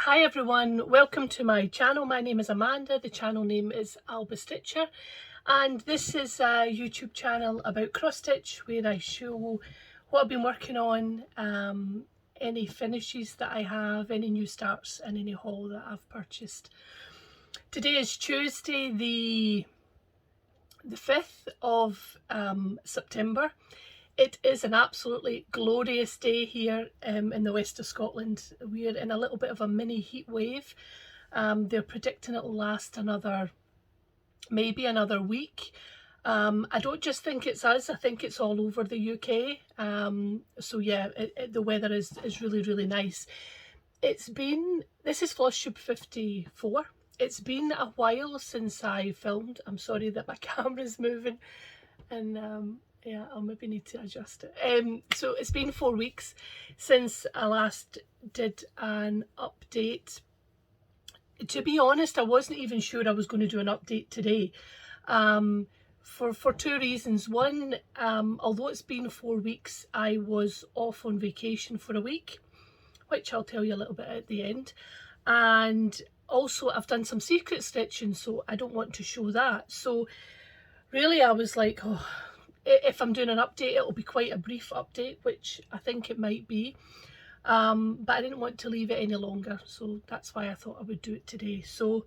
Hi everyone, welcome to my channel. My name is Amanda, the channel name is Alba Stitcher, and this is a YouTube channel about cross stitch where I show what I've been working on, any finishes that I have, any new starts and any haul that I've purchased. Today is Tuesday the 5th of September. It is an absolutely glorious day here in the west of Scotland. We're in a little bit of a mini heat wave. They're predicting it'll last maybe another week. I don't just think it's us, I think it's all over the UK. So yeah, the weather is really nice. This is Flosstube 54. It's been a while since I filmed. I'm sorry that my camera's moving and yeah, I'll maybe need to adjust it. So it's been 4 weeks since I last did an update. To be honest, I wasn't even sure I was going to do an update today, for two reasons. One, although it's been 4 weeks, I was off on vacation for a week, which I'll tell you a little bit at the end. And also I've done some secret stitching, so I don't want to show that. So really I was like, oh, if I'm doing an update, it'll be quite a brief update, which I think it might be. But I didn't want to leave it any longer, so that's why I thought I would do it today. So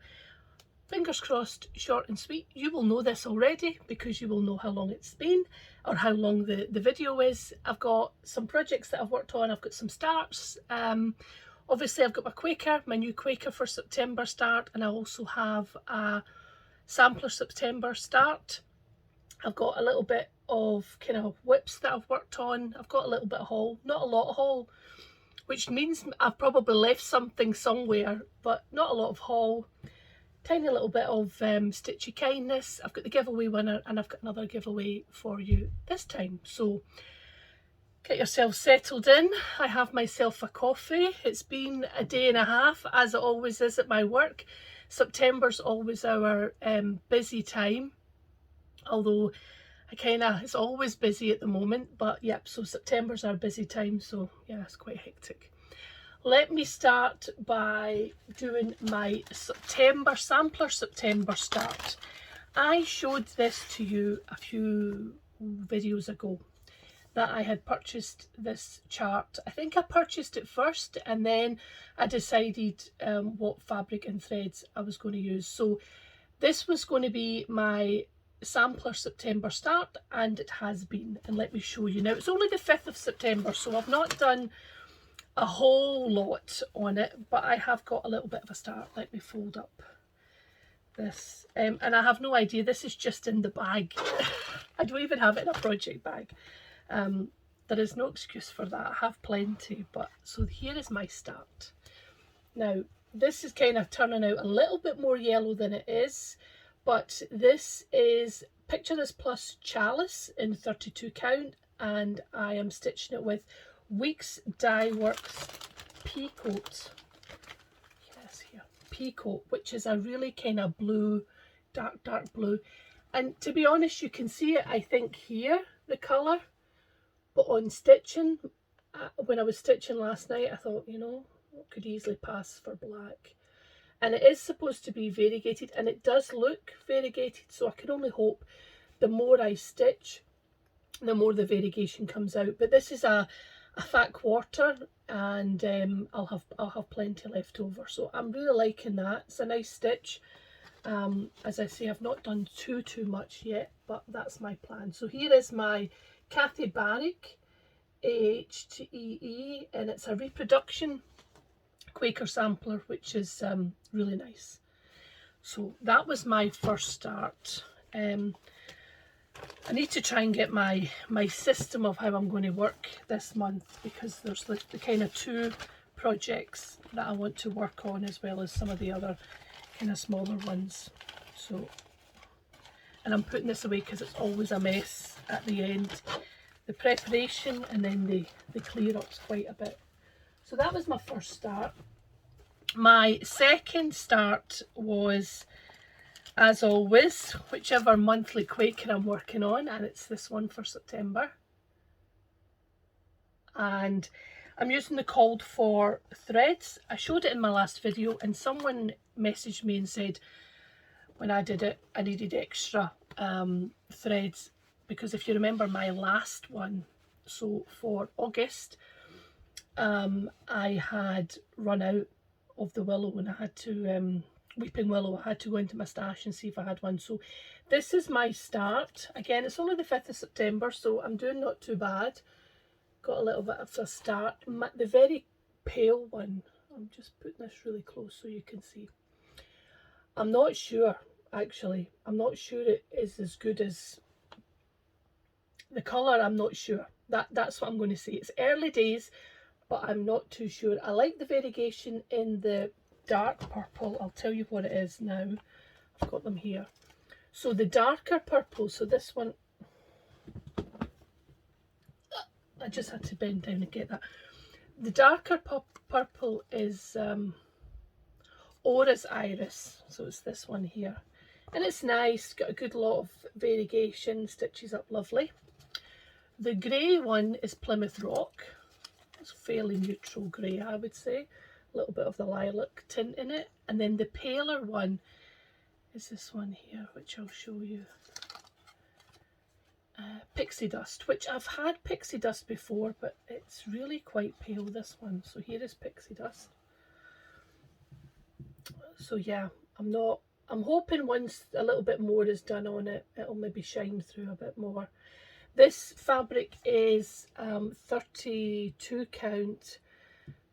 fingers crossed, short and sweet. You will know this already because you will know how long it's been or how long the video is. I've got some projects that I've worked on. I've got some starts. Obviously I've got my Quaker, my new Quaker for September start, and I also have a Sampler September start. I've got a little bit of kind of whips that I've worked on. I've got a little bit of haul, not a lot of haul, which means I've probably left something somewhere, but not a lot of haul. Tiny little bit of Stitchy kindness. I've got the giveaway winner and I've got another giveaway for you this time. So get yourself settled in. I have myself a coffee. It's been a day and a half, as it always is at my work. September's always our busy time. Although it's always busy at the moment, but yep, so September's our busy time, so yeah, it's quite hectic. Let me start by doing my Sampler September start. I showed this to you a few videos ago that I had purchased this chart. I think I purchased it first and then I decided what fabric and threads I was going to use. So this was going to be my Sampler September start, and it has been, and let me show you. Now it's only the 5th of September, so I've not done a whole lot on it, but I have got a little bit of a start. Let me fold up this, and I have no idea, this is just in the bag. I don't even have it in a project bag. There is no excuse for that, I have plenty. But so here is my start. Now this is kind of turning out a little bit more yellow than it is, but this is Picture This Plus Chalice in 32 count, and I am stitching it with Weeks Dye Works Peacoat. Yes, here, Peacoat, which is a really kind of blue, dark blue. And to be honest, you can see it, I think, here, the colour, but on stitching, when I was stitching last night, I thought, you know, it could easily pass for black. And it is supposed to be variegated, and it does look variegated, so I can only hope the more I stitch, the more the variegation comes out. But this is a fat quarter, and I'll have plenty left over, so I'm really liking that. It's a nice stitch. As I say, I've not done too much yet, but that's my plan. So here is my Cathy Barrick AHTEE, and it's a reproduction Quaker sampler, which is really nice. So that was my first start. I need to try and get my system of how I'm going to work this month, because there's the kind of 2 projects that I want to work on, as well as some of the other kind of smaller ones. So, and I'm putting this away because it's always a mess at the end, the preparation, and then the clear up's quite a bit. So that was my first start. My second start was, as always, whichever monthly Quaker I'm working on, and it's this one for September. And I'm using the called for threads. I showed it in my last video and someone messaged me and said when I did it I needed extra threads, because if you remember my last one, so for August, I had run out of the willow and I had to, weeping willow, I had to go into my stash and see if I had one. So this is my start. Again, it's only the 5th of September, so I'm doing not too bad. Got a little bit of a start. The very pale one, I'm just putting this really close so you can see. I'm not sure, actually. I'm not sure it is as good as the colour. I'm not sure. That's what I'm going to say. It's early days, but I'm not too sure. I like the variegation in the dark purple. I'll tell you what it is now. I've got them here. So the darker purple, so this one, I just had to bend down and get that. The darker purple is Aura's Iris, so it's this one here. And it's nice, got a good lot of variegation, stitches up lovely. The grey one is Plymouth Rock. It's fairly neutral grey, I would say. A little bit of the lilac tint in it. And then the paler one is this one here, which I'll show you. Pixie Dust, which I've had Pixie Dust before, but it's really quite pale, this one. So here is Pixie Dust. So yeah, I'm hoping once a little bit more is done on it, it'll maybe shine through a bit more. This fabric is 32 count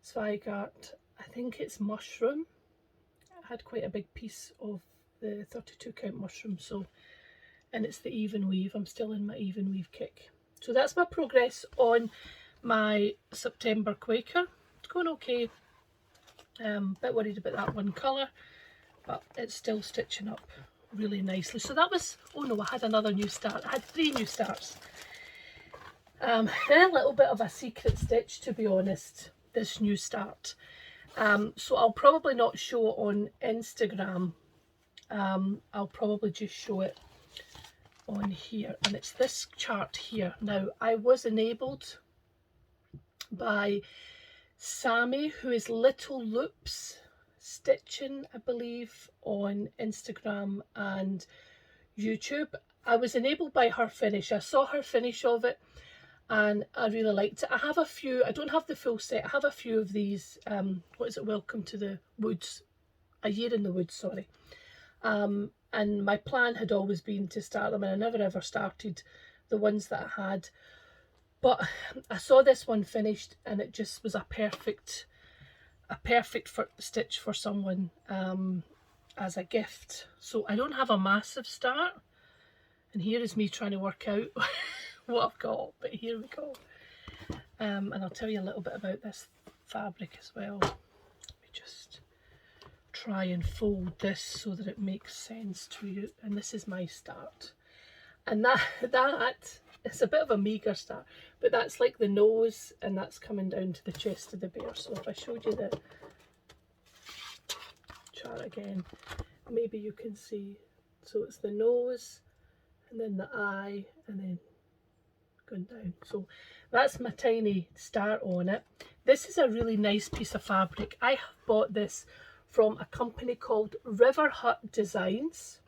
Zweigart. I think it's mushroom. I had quite a big piece of the 32 count mushroom, so, and it's the even weave. I'm still in my even weave kick. So that's my progress on my September Quaker. It's going okay. Bit worried about that one colour, but it's still stitching up really nicely. So that was, oh no, I had another new start. I had 3 new starts. And a little bit of a secret stitch, to be honest, this new start. So I'll probably not show it on Instagram. I'll probably just show it on here, and it's this chart here. Now, I was enabled by Sammy, who is Little Loops Stitching, I believe, on Instagram and YouTube. I was enabled by her finish. I saw her finish of it and I really liked it. I have a few, I don't have the full set, I have a few of these, what is it, Welcome to the Woods, A Year in the Woods, sorry. And my plan had always been to start them, and I never ever started the ones that I had. But I saw this one finished and it just was a perfect stitch for someone as a gift. So I don't have a massive start, and here is me trying to work out what I've got, but here we go. And I'll tell you a little bit about this fabric as well. Let me just try and fold this so that it makes sense to you. And this is my start, and that it's a bit of a meagre start, but that's like the nose, and that's coming down to the chest of the bear. So if I showed you the chart again, maybe you can see. So it's the nose, and then the eye, and then going down. So that's my tiny start on it. This is a really nice piece of fabric. I have bought this from a company called River Hut Designs.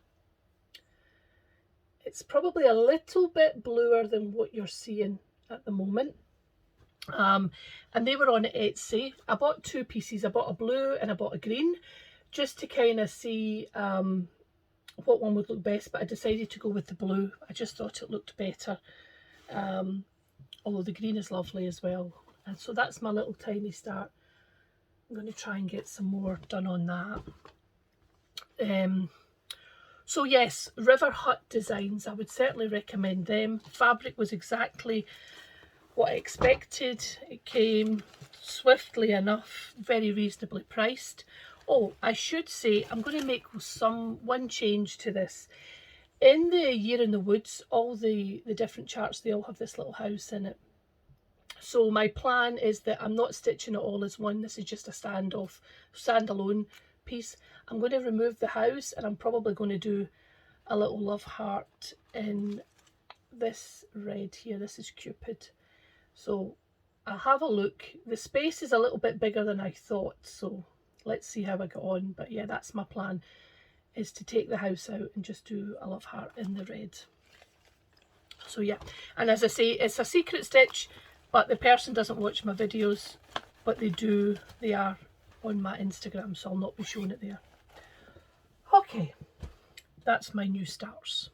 It's probably a little bit bluer than what you're seeing at the moment. And they were on Etsy. I bought 2 pieces. I bought a blue and I bought a green, just to kind of see what one would look best, but I decided to go with the blue. I just thought it looked better. Although the green is lovely as well. And so that's my little tiny start. I'm going to try and get some more done on that. So yes, River Hut Designs, I would certainly recommend them. Fabric was exactly what I expected. It came swiftly enough, very reasonably priced. Oh, I should say, I'm going to make one change to this. In the Year in the Woods, all the different charts, they all have this little house in it. So my plan is that I'm not stitching it all as one. This is just a standalone piece. I'm going to remove the house, and I'm probably going to do a little love heart in this red here. This is Cupid. So I'll have a look. The space is a little bit bigger than I thought, so let's see how I get on. But yeah, that's my plan, is to take the house out and just do a love heart in the red. So yeah, and as I say, it's a secret stitch, but the person doesn't watch my videos, but they are on my Instagram, so I'll not be showing it there. Okay, that's my new stars.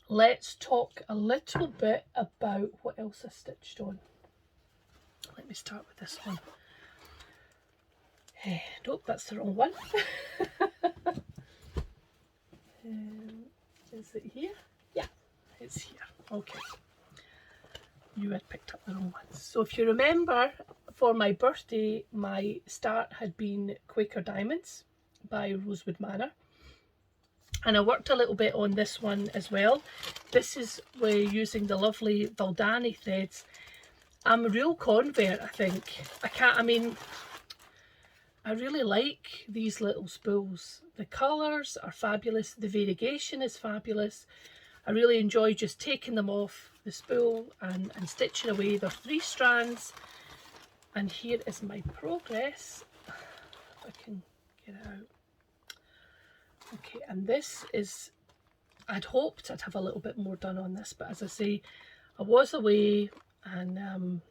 Let's talk a little bit about what else I stitched on. Let me start with this one. Nope, that's the wrong one. Is it here? Yeah, it's here. Okay. You had picked up the wrong ones. So if you remember, for my birthday, my start had been Quaker Diamonds by Rosewood Manor. And I worked a little bit on this one as well. This is where using the lovely Valdani threads. I'm a real convert, I think. I really like these little spools. The colours are fabulous. The variegation is fabulous. I really enjoy just taking them off the spool and stitching away. There are 3 strands. And here is my progress. If I can get it out. Okay, and this is, I'd hoped I'd have a little bit more done on this, but as I say, I was away, and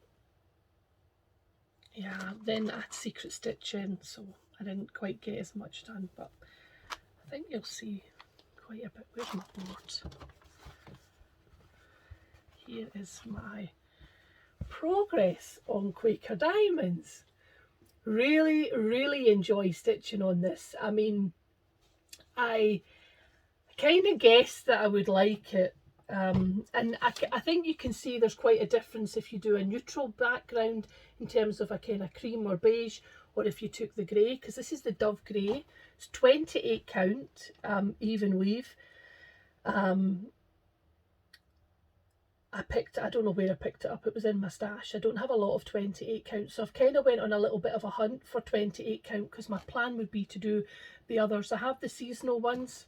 yeah, then I had secret stitching, so I didn't quite get as much done, but I think you'll see quite a bit. Where's my board? Here is my progress on Quaker Diamonds. Really, really enjoy stitching on this. I mean, I kind of guessed that I would like it, and I think you can see there's quite a difference if you do a neutral background in terms of a kind of cream or beige, or if you took the grey, because this is the Dove Grey. It's 28 count, even weave. I don't know where I picked it up, it was in my stash. I don't have a lot of 28 count, so I've kind of went on a little bit of a hunt for 28 count, because my plan would be to do the others. I have the seasonal ones,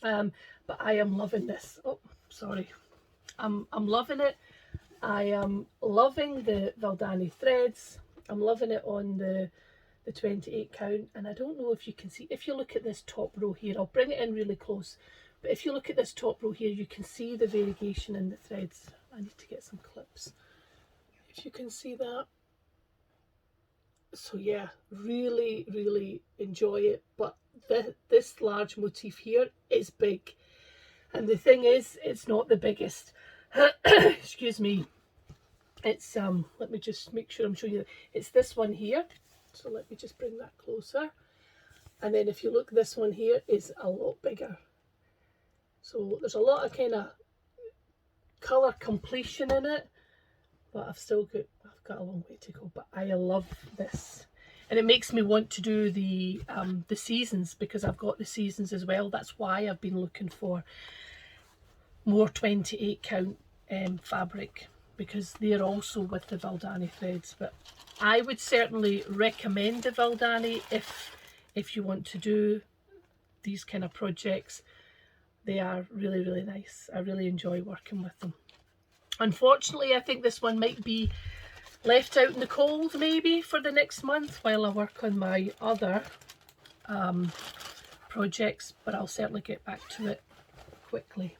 but I am loving this. Oh, sorry. I'm loving it. I am loving the Valdani threads. I'm loving it on the 28 count, and I don't know if you can see, if you look at this top row here, I'll bring it in really close, but if you look at this top row here, you can see the variegation in the threads. I need to get some clips, if you can see that. So yeah, really, really enjoy it, but this large motif here is big, and the thing is, it's not the biggest. Excuse me. It's let me just make sure I'm showing you. It's this one here, so let me just bring that closer, and then if you look, this one here is a lot bigger. So there's a lot of kind of colour completion in it, but I've got a long way to go, but I love this, and it makes me want to do the seasons, because I've got the seasons as well. That's why I've been looking for more 28 count fabric, because they're also with the Valdani threads. But I would certainly recommend the Valdani if you want to do these kind of projects. They are really, really nice. I really enjoy working with them. Unfortunately, I think this one might be left out in the cold maybe for the next month while I work on my other projects, but I'll certainly get back to it quickly.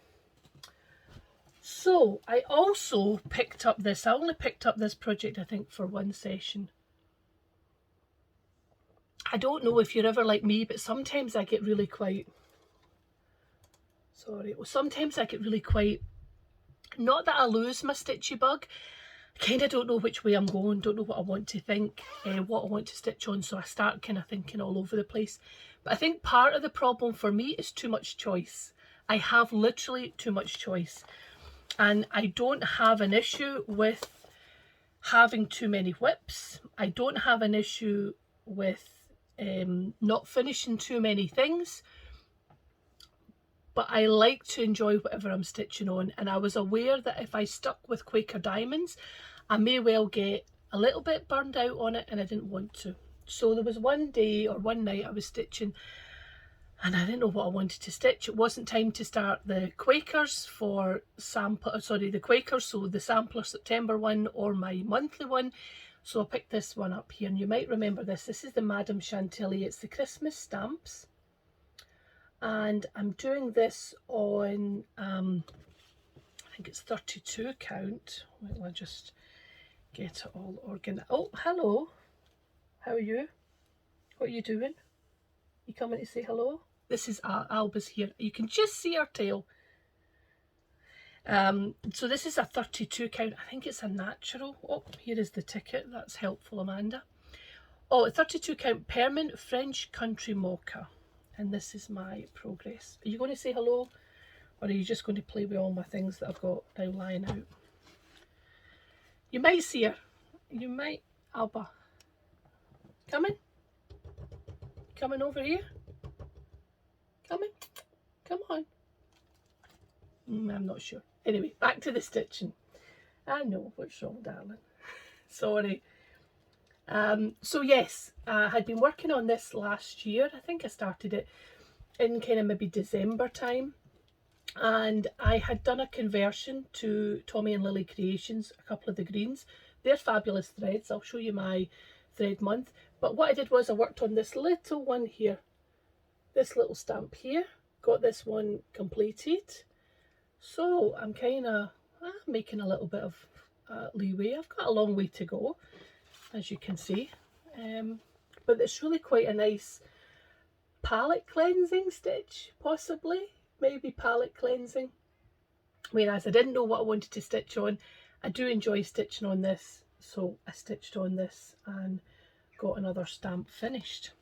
So I also picked up this. I only picked up this project, I think, for one session. I don't know if you're ever like me, but sometimes I get really quite, sometimes I get really quite, not that I lose my stitchy bug, I kind of don't know which way I'm going, don't know what I want to think, what I want to stitch on, so I start kind of thinking all over the place. But I think part of the problem for me is too much choice. I have literally too much choice, and I don't have an issue with having too many whips. I don't have an issue with not finishing too many things, but I like to enjoy whatever I'm stitching on, and I was aware that if I stuck with Quaker Diamonds, I may well get a little bit burned out on it, and I didn't want to. So there was one day or one night I was stitching, and I didn't know what I wanted to stitch. It wasn't time to start the Quakers for sample, sorry, the Quakers, so the Sampler September one or my monthly one. So I picked this one up here, and you might remember this. This is the Madame Chantilly. It's the Christmas stamps. And I'm doing this on, I think it's 32 count. Wait, I'll just get it all organised. Oh, hello. How are you? What are you doing? You coming to say hello? This is Alba's here. You can just see her tail. So this is a 32 count. I think it's a natural. Oh, here is the ticket. That's helpful, Amanda. Oh, a 32 count permanent French country mocha. And this is my progress. Are you going to say hello? Or are you just going to play with all my things that I've got now lying out? You might see her. You might. Alba. Coming? Coming over here? Coming? Come on. I'm not sure. Anyway, back to the stitching. I know what's wrong, darling. Sorry. So yes, I had been working on this last year. I think I started it in kind of maybe December time. And I had done a conversion to Tommy and Lily Creations, a couple of the greens. They're fabulous threads. I'll show you my thread month. But what I did was I worked on this little one here. This little stamp here. Got this one completed. So I'm kind of making a little bit of leeway. I've got a long way to go, as you can see. But it's really quite a nice palette cleansing stitch, possibly. Maybe palette cleansing. Whereas I didn't know what I wanted to stitch on. I do enjoy stitching on this. So I stitched on this and got another stamp finished.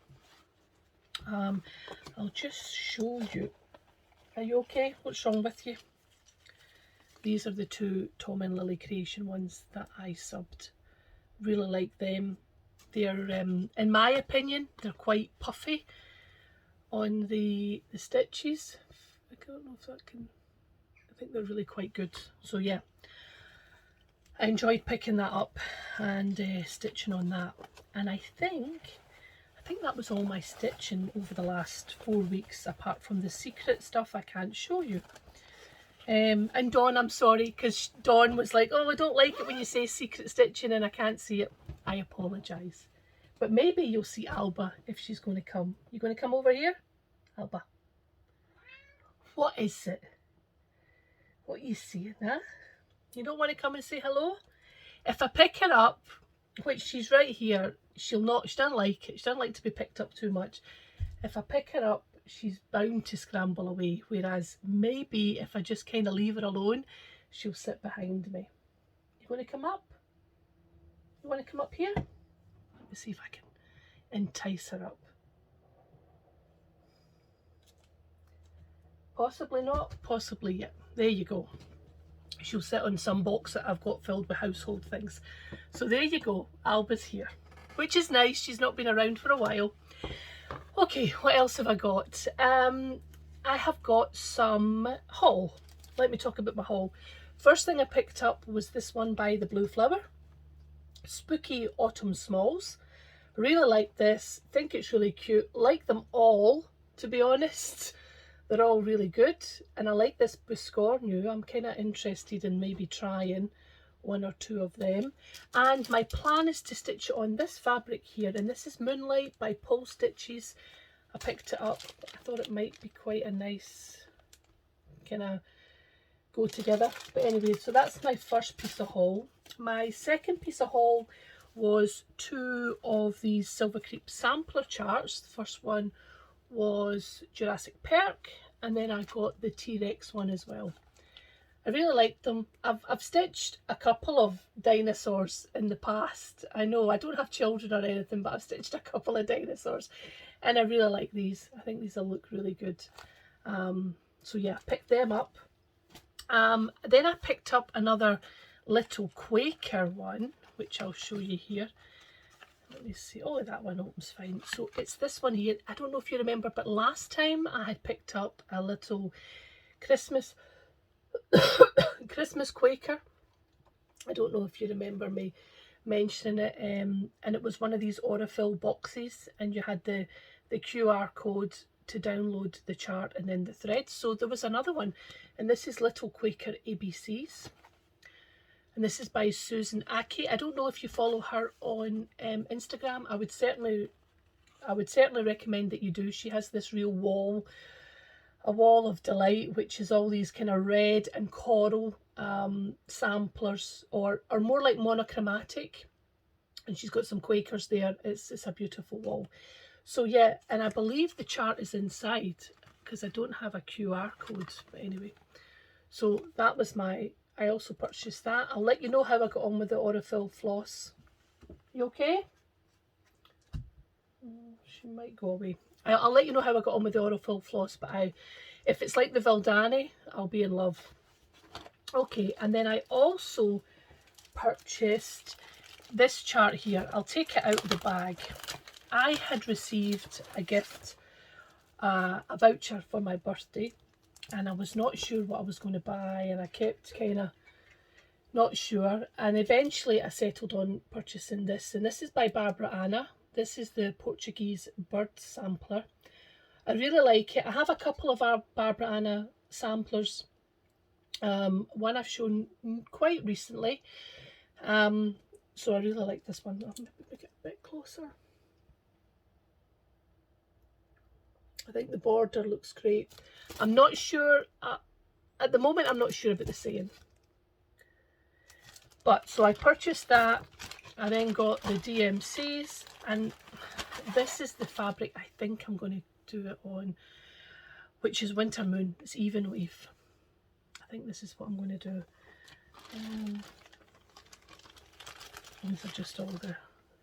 I'll just show you. Are you okay? What's wrong with you? These are the two Tom and Lily Creation ones that I subbed. Really like them. They're, in my opinion, they're quite puffy on the stitches. I don't know if that can... I think they're really quite good. So yeah, I enjoyed picking that up and stitching on that. And I think that was all my stitching over the last 4 weeks, apart from the secret stuff I can't show you. And Dawn, I'm sorry, because Dawn was like, oh, I don't like it when you say secret stitching and I can't see it. I apologise. But maybe you'll see Alba if she's going to come. You going to come over here? Alba. What is it? What are you seeing, huh? You don't want to come and say hello? If I pick her up, which she's right here, she doesn't like it. She doesn't like to be picked up too much. If I pick her up, she's bound to scramble away. Whereas maybe if I just kind of leave her alone, she'll sit behind me. You want to come up? You want to come up here? Let me see if I can entice her up. Possibly not, possibly yeah. There you go. She'll sit on some box that I've got filled with household things. So there you go, Alba's here, which is nice. She's not been around for a while. Okay, what else have I got? I have got some haul. Let me talk about my haul. First thing I picked up was this one by the Blue Flower. Spooky Autumn Smalls. Really like this. Think it's really cute. Like them all, to be honest. They're all really good. And I like this Buscornu. I'm kind of interested in maybe trying one or two of them. And my plan is to stitch it on this fabric here. And this is Moonlight by Pole Stitches. I picked it up. I thought it might be quite a nice kind of go together. But anyway, so that's my first piece of haul. My second piece of haul was two of these Silver Creep sampler charts. The first one was Jurassic Perk, and then I got the T-Rex one as well. I really liked them. I've stitched a couple of dinosaurs in the past. I know I don't have children or anything, but I've stitched a couple of dinosaurs and I really like these. I think these will look really good. So yeah, picked them up. Then I picked up another little Quaker one, which I'll show you here. Let me see. Oh, that one opens fine. So it's this one here. I don't know if you remember, but last time I had picked up a little Christmas Quaker. I don't know if you remember me mentioning it. And it was one of these Aurifill boxes, and you had the QR code to download the chart and then the threads. So there was another one, and this is Little Quaker ABCs. And this is by Susan Aki. I don't know if you follow her on Instagram. I would certainly recommend that you do. She has this real wall, a wall of delight, which is all these kind of red and coral samplers, or more like monochromatic. And she's got some Quakers there. It's a beautiful wall. So yeah, and I believe the chart is inside because I don't have a QR code. But anyway, so that was I also purchased that. I'll let you know how I got on with the Aurifill floss. You okay? She might go away. I'll let you know how I got on with the Aurifill floss, but if it's like the Valdani, I'll be in love. Okay, and then I also purchased this chart here. I'll take it out of the bag. I had received a gift, a voucher for my birthday, and I was not sure what I was going to buy, and I kept kind of not sure, and eventually I settled on purchasing this, and this is by Barbara Anna. This is the Portuguese bird sampler. I really like it. I have a couple of our Barbara Anna samplers. One I've shown quite recently, so I really like this one. I'll maybe make it a bit closer. I think the border looks great. I'm not sure, at the moment I'm not sure about the saying. But, so I purchased that. I then got the DMCs, and this is the fabric I think I'm going to do it on, which is Winter Moon. It's even weave. I think this is what I'm going to do. These are just all the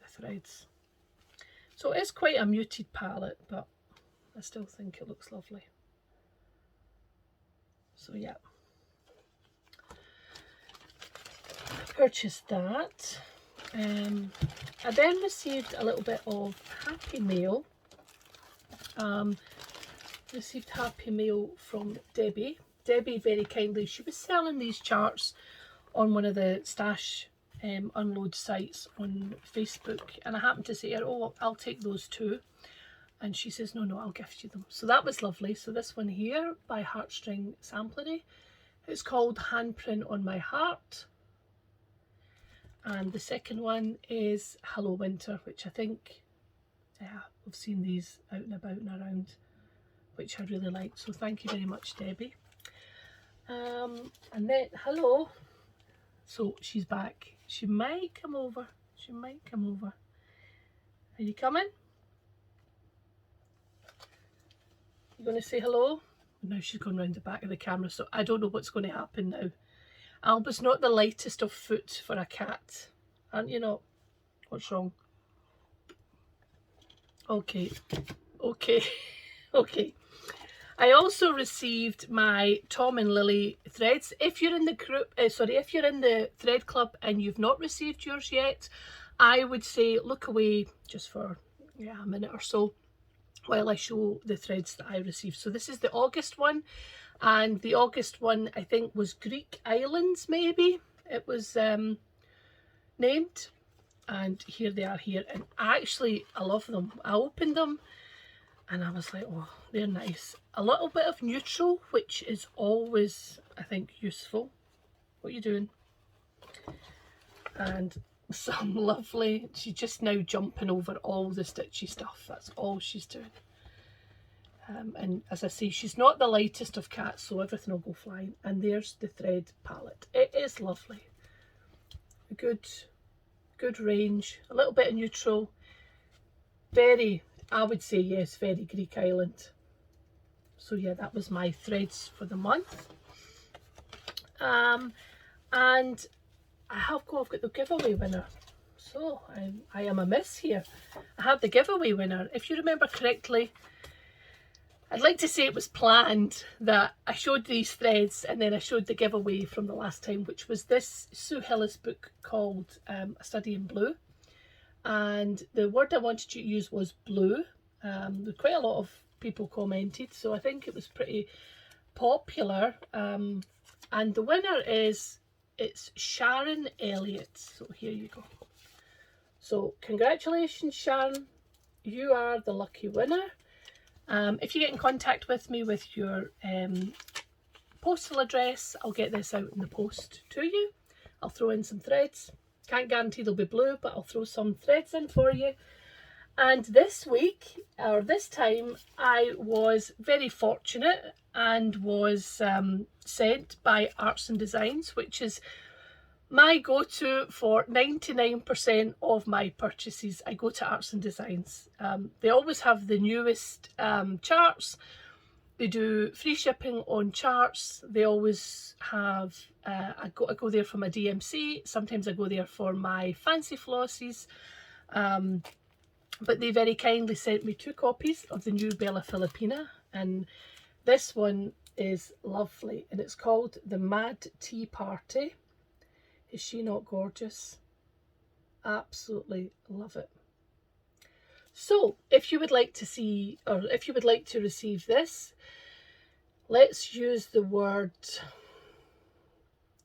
threads. So it's quite a muted palette, but I still think it looks lovely. So yeah, I purchased that. I then received a little bit of Happy Mail. Received Happy Mail from Debbie. Debbie very kindly, she was selling these charts on one of the stash unload sites on Facebook, and I happened to say to her, oh, I'll take those too. And she says, no, I'll gift you them. So that was lovely. So this one here by Heartstring Samplery. It's called Handprint on My Heart. And the second one is Hello Winter, which I think we've seen these out and about and around, which I really like. So thank you very much, Debbie. And then, hello. So she's back. She might come over. She might come over. Are you coming? You going to say hello? Now she's gone round the back of the camera, so I don't know what's going to happen now. Alba's not the lightest of foot for a cat, aren't you not? What's wrong? Okay, okay, okay. I also received my Tom and Lily threads. If you're in the group, if you're in the thread club and you've not received yours yet, I would say look away just for a minute or so while I show the threads that I received. So this is the August one, and the August one I think was Greek Islands, maybe it was named, and here they are here, and I love them. I opened them and I was like, oh, they're nice. A little bit of neutral, which is always, I think, useful. What are you doing? And some lovely, she's just now jumping over all the Stitchy stuff. That's all she's doing. And as I say, she's not the lightest of cats, so everything will go flying. And there's the thread palette. It is lovely. A good range. A little bit of neutral. Very, I would say, yes, very Greek Island. So yeah, that was my threads for the month. And I've got the giveaway winner. So I am a miss here. I have the giveaway winner. If you remember correctly, I'd like to say it was planned that I showed these threads and then I showed the giveaway from the last time, which was this Sue Hillis book called A Study in Blue. And the word I wanted you to use was blue. Quite a lot of people commented, so I think it was pretty popular. And the winner it's Sharon Elliott. So here you go. So congratulations, Sharon. You are the lucky winner. If you get in contact with me with your postal address, I'll get this out in the post to you. I'll throw in some threads. Can't guarantee they'll be blue, but I'll throw some threads in for you. And this week, or this time, I was very fortunate and was sent by Arts and Designs, which is my go-to for 99% of my purchases. I go to Arts and Designs. They always have the newest charts. They do free shipping on charts. They always have, I go there for my DMC. Sometimes I go there for my fancy flosses. But they very kindly sent me 2 copies of the new Bella Filipina, and this one is lovely, and it's called the Mad Tea Party. Is she not gorgeous? Absolutely love it. So if you would like to see, or if you would like to receive this, let's use the word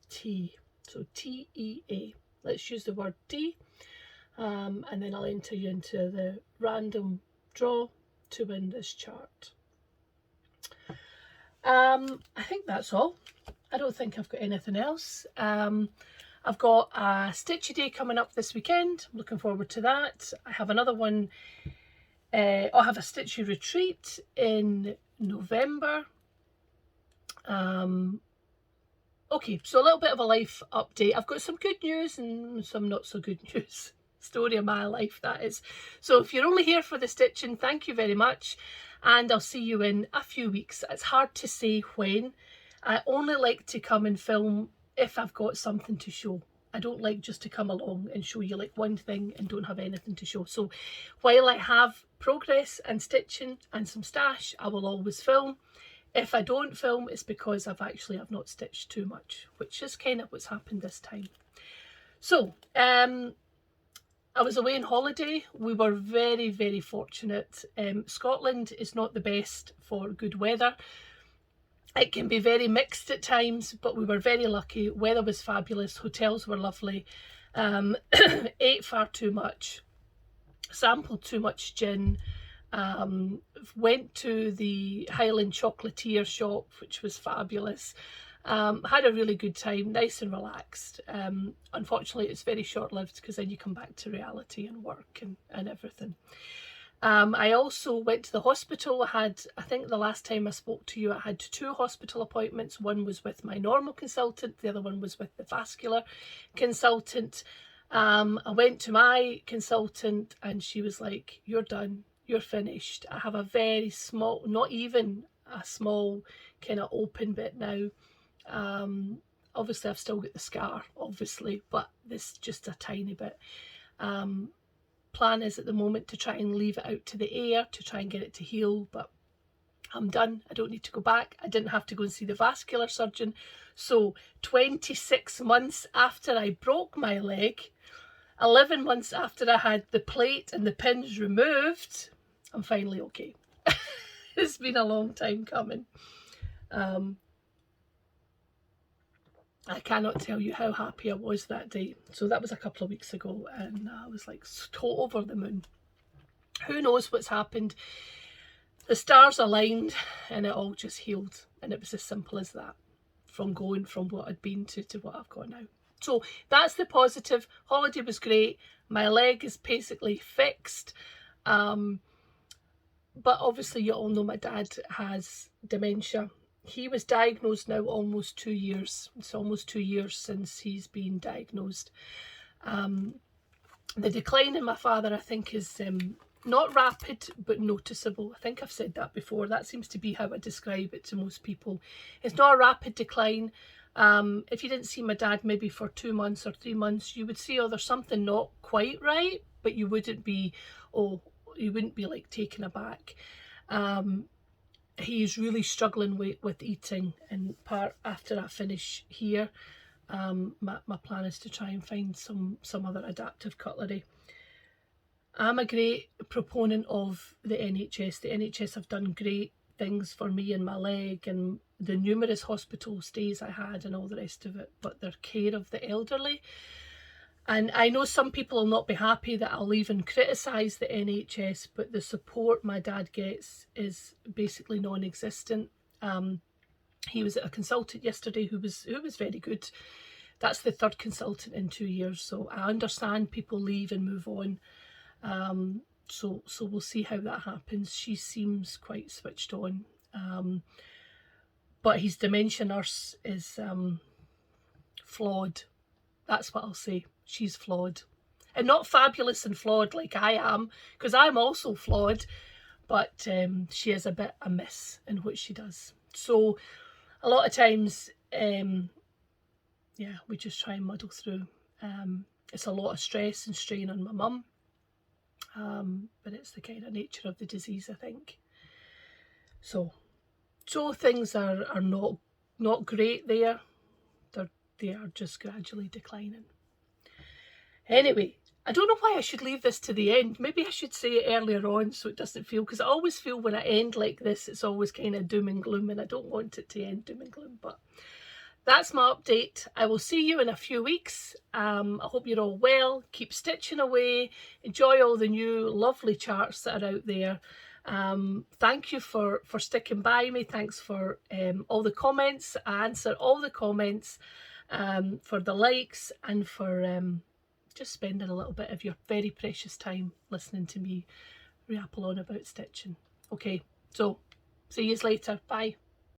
tea. So T-E-A. Let's use the word tea. And then I'll enter you into the random draw to win this chart. I think that's all. I don't think I've got anything else. I've got a Stitchy Day coming up this weekend. I'm looking forward to that. I have another one. I'll have a Stitchy retreat in November. Okay, so a little bit of a life update. I've got some good news and some not so good news. Story of my life, that is. So if you're only here for the stitching, thank you very much, and I'll see you in a few weeks. It's hard to say when. I only like to come and film if I've got something to show. I don't like just to come along and show you like one thing and don't have anything to show. So while I have progress and stitching and some stash, I will always film. If I don't film, it's because I've not stitched too much, which is kind of what's happened this time. So I was away on holiday. We were very, very fortunate. Scotland is not the best for good weather. It can be very mixed at times, but we were very lucky. Weather was fabulous. Hotels were lovely. Ate far too much. Sampled too much gin. Went to the Highland Chocolatier shop, which was fabulous. Had a really good time, nice and relaxed. Unfortunately, it's very short-lived because then you come back to reality and work and everything. I also went to the hospital. I think the last time I spoke to you, I had 2 hospital appointments. One was with my normal consultant, the other one was with the vascular consultant. I went to my consultant and she was like, "You're done, you're finished." I have a very small, not even a small kind of open bit now. Obviously I've still got the scar, obviously, but this is just a tiny bit. Plan is at the moment to try and leave it out to the air to try and get it to heal, but I'm done. I don't need to go back. I didn't have to go and see the vascular surgeon. So 26 months after I broke my leg, 11 months after I had the plate and the pins removed, I'm finally okay. It's been a long time coming. I cannot tell you how happy I was that day. So that was a couple of weeks ago and I was like so over the moon. Who knows what's happened? The stars aligned and it all just healed, and it was as simple as that, from going from what I'd been to what I've got now. So that's the positive. Holiday was great. My leg is basically fixed. But obviously you all know my dad has dementia. He was diagnosed now almost 2 years. It's almost 2 years since he's been diagnosed. The decline in my father, I think, is not rapid, but noticeable. I think I've said that before. That seems to be how I describe it to most people. It's not a rapid decline. If you didn't see my dad maybe for 2 months or 3 months, you would see, oh, there's something not quite right, but you wouldn't be, you wouldn't be like taken aback. He's really struggling with eating, and after I finish here, my plan is to try and find some other adaptive cutlery. I'm a great proponent of the NHS. The NHS have done great things for me and my leg and the numerous hospital stays I had and all the rest of it, but their care of the elderly, And I know some people will not be happy that I'll even criticise the NHS, but the support my dad gets is basically non-existent. He was at a consultant yesterday who was very good. That's the third consultant in 2 years, so I understand people leave and move on. So we'll see how that happens. She seems quite switched on. But his dementia nurse is flawed. That's what I'll say. She's flawed. And not fabulous and flawed like I am, because I'm also flawed, but she is a bit amiss in what she does. So a lot of times, yeah, we just try and muddle through. It's a lot of stress and strain on my mum, but it's the kind of nature of the disease, I think. So things are not great there. They are just gradually declining. Anyway, I don't know why I should leave this to the end. Maybe I should say it earlier on so it doesn't feel, because I always feel when I end like this, it's always kind of doom and gloom, and I don't want it to end doom and gloom. But that's my update. I will see you in a few weeks. I hope you're all well. Keep stitching away. Enjoy all the new lovely charts that are out there. Thank you for sticking by me. Thanks for all the comments. I answer all the comments, for the likes, and for just spending a little bit of your very precious time listening to me ramble on about stitching. Okay, so see you later. Bye.